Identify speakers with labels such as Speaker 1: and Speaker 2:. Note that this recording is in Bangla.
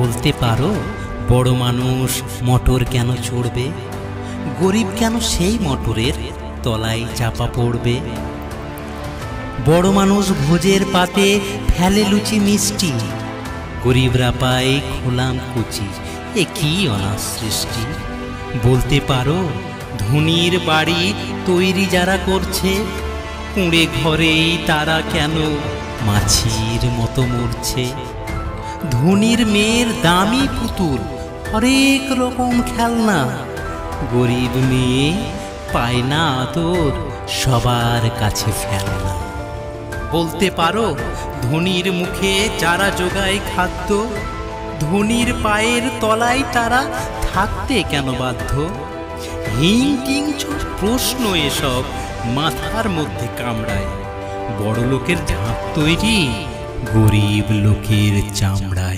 Speaker 1: বলতে পারো বড় মানুষ মোটর কেন চড়বে, গরিব কেন সেই মোটরের তলায় চাপা পড়বে? বড় মানুষ ভোজের পাতে ফেলে লুচি মিষ্টি, গরিবরা পায় খোলাম কুচি, এ কি অনাথ সৃষ্টি। বলতে পারো ধনীর বাড়ি তৈরি যারা করছে, কুঁড়ে ঘরেই তারা কেন মাছির মতো মরছে? ধনীর মেয়ের দামি পুতুল, হরেক রকম খেলনা, গরিব মেয়ে পায় না আদর, সবার কাছে ফেলনা। বলতে পারো ধনীর মুখে যারা জোগায় খাদ্য, ধনীর পায়ের তলায় তারা থাকতে কেন বাধ্য? হিং টিং প্রশ্ন এসব মাথার মধ্যে কামড়ায়, বড় লোকের ঝাঁপ তৈরি, গরিব লোকের চামড়ায়।